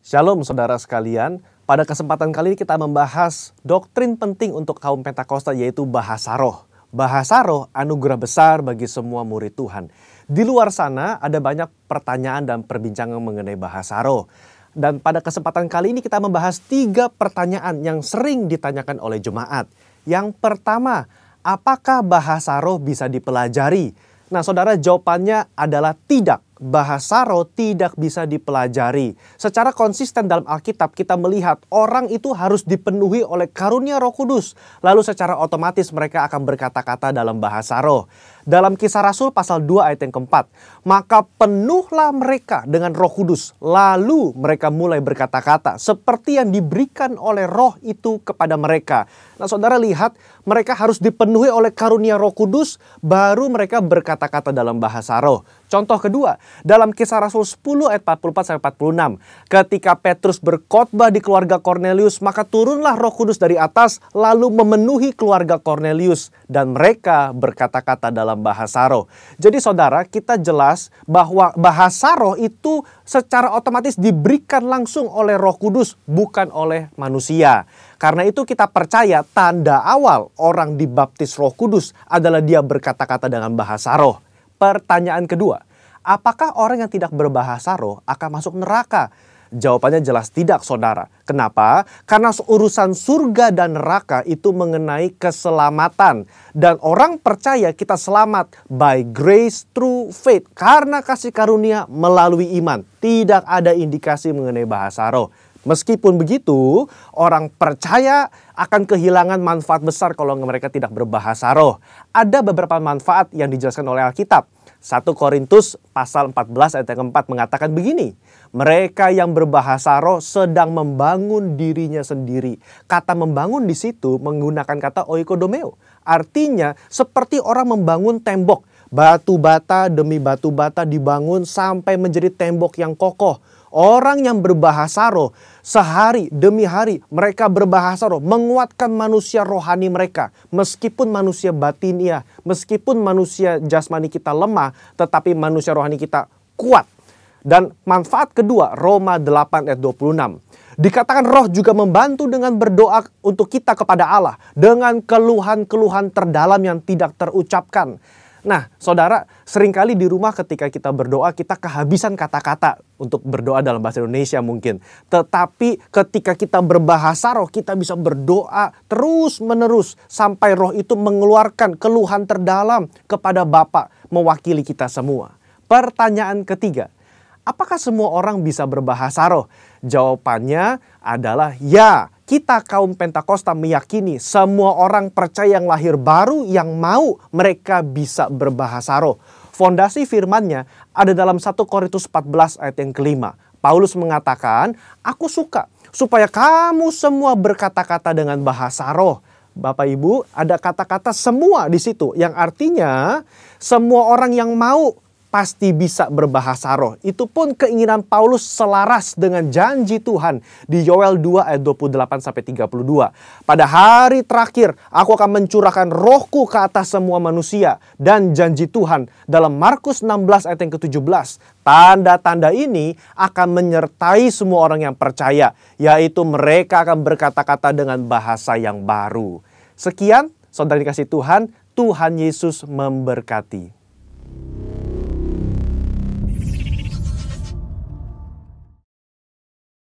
Shalom saudara sekalian, pada kesempatan kali ini kita membahas doktrin penting untuk kaum Pentakosta yaitu bahasa roh. Bahasa roh anugerah besar bagi semua murid Tuhan. Di luar sana ada banyak pertanyaan dan perbincangan mengenai bahasa roh. Dan pada kesempatan kali ini kita membahas 3 pertanyaan yang sering ditanyakan oleh jemaat. Yang pertama, apakah bahasa roh bisa dipelajari? Nah saudara, jawabannya adalah tidak. Bahasa roh tidak bisa dipelajari. Secara konsisten dalam Alkitab kita melihat orang itu harus dipenuhi oleh karunia Roh Kudus. Lalu secara otomatis mereka akan berkata-kata dalam bahasa roh. Dalam Kisah Rasul pasal 2 ayat yang keempat. Maka penuhlah mereka dengan Roh Kudus. Lalu mereka mulai berkata-kata seperti yang diberikan oleh roh itu kepada mereka. Nah saudara lihat, mereka harus dipenuhi oleh karunia Roh Kudus baru mereka berkata-kata dalam bahasa roh. Contoh kedua, dalam Kisah Rasul 10 ayat 44-46. Ketika Petrus berkhotbah di keluarga Kornelius, maka turunlah Roh Kudus dari atas lalu memenuhi keluarga Kornelius. Dan mereka berkata-kata dalam bahasa roh. Jadi saudara, kita jelas bahwa bahasa roh itu secara otomatis diberikan langsung oleh Roh Kudus, bukan oleh manusia. Karena itu kita percaya tanda awal orang dibaptis Roh Kudus adalah dia berkata-kata dengan bahasa roh. Pertanyaan kedua, apakah orang yang tidak berbahasa roh akan masuk neraka? Jawabannya jelas tidak saudara. Kenapa? Karena urusan surga dan neraka itu mengenai keselamatan. Dan orang percaya kita selamat by grace through faith. Karena kasih karunia melalui iman. Tidak ada indikasi mengenai bahasa roh. Meskipun begitu, orang percaya akan kehilangan manfaat besar kalau mereka tidak berbahasa roh. Ada beberapa manfaat yang dijelaskan oleh Alkitab. 1 Korintus pasal 14 ayat yang keempat mengatakan begini. Mereka yang berbahasa roh sedang membangun dirinya sendiri. Kata membangun di situ menggunakan kata oikodomeo. Artinya seperti orang membangun tembok. Batu bata demi batu bata dibangun sampai menjadi tembok yang kokoh. Orang yang berbahasa roh sehari demi hari mereka berbahasa roh menguatkan manusia rohani mereka. Meskipun manusia batinia, meskipun manusia jasmani kita lemah, tetapi manusia rohani kita kuat. Dan manfaat kedua, Roma 8 ayat 26. Dikatakan roh juga membantu dengan berdoa untuk kita kepada Allah. Dengan keluhan-keluhan terdalam yang tidak terucapkan. Nah, saudara, seringkali di rumah ketika kita berdoa, kita kehabisan kata-kata untuk berdoa dalam bahasa Indonesia mungkin. Tetapi ketika kita berbahasa roh, kita bisa berdoa terus-menerus sampai roh itu mengeluarkan keluhan terdalam kepada Bapa mewakili kita semua. Pertanyaan ketiga, apakah semua orang bisa berbahasa roh? Jawabannya adalah ya. Kita kaum Pentakosta meyakini semua orang percaya yang lahir baru yang mau mereka bisa berbahasa roh. Fondasi firman-Nya ada dalam 1 Korintus 14 ayat yang kelima. Paulus mengatakan, aku suka supaya kamu semua berkata-kata dengan bahasa roh. Bapak Ibu, ada kata-kata semua di situ yang artinya semua orang yang mau pasti bisa berbahasa roh. Itu pun keinginan Paulus selaras dengan janji Tuhan di Yoel 2 ayat 28-32. Pada hari terakhir aku akan mencurahkan rohku ke atas semua manusia. Dan janji Tuhan dalam Markus 16 ayat yang ke-17. Tanda-tanda ini akan menyertai semua orang yang percaya. Yaitu mereka akan berkata-kata dengan bahasa yang baru. Sekian, saudara dikasih Tuhan, Tuhan Yesus memberkati.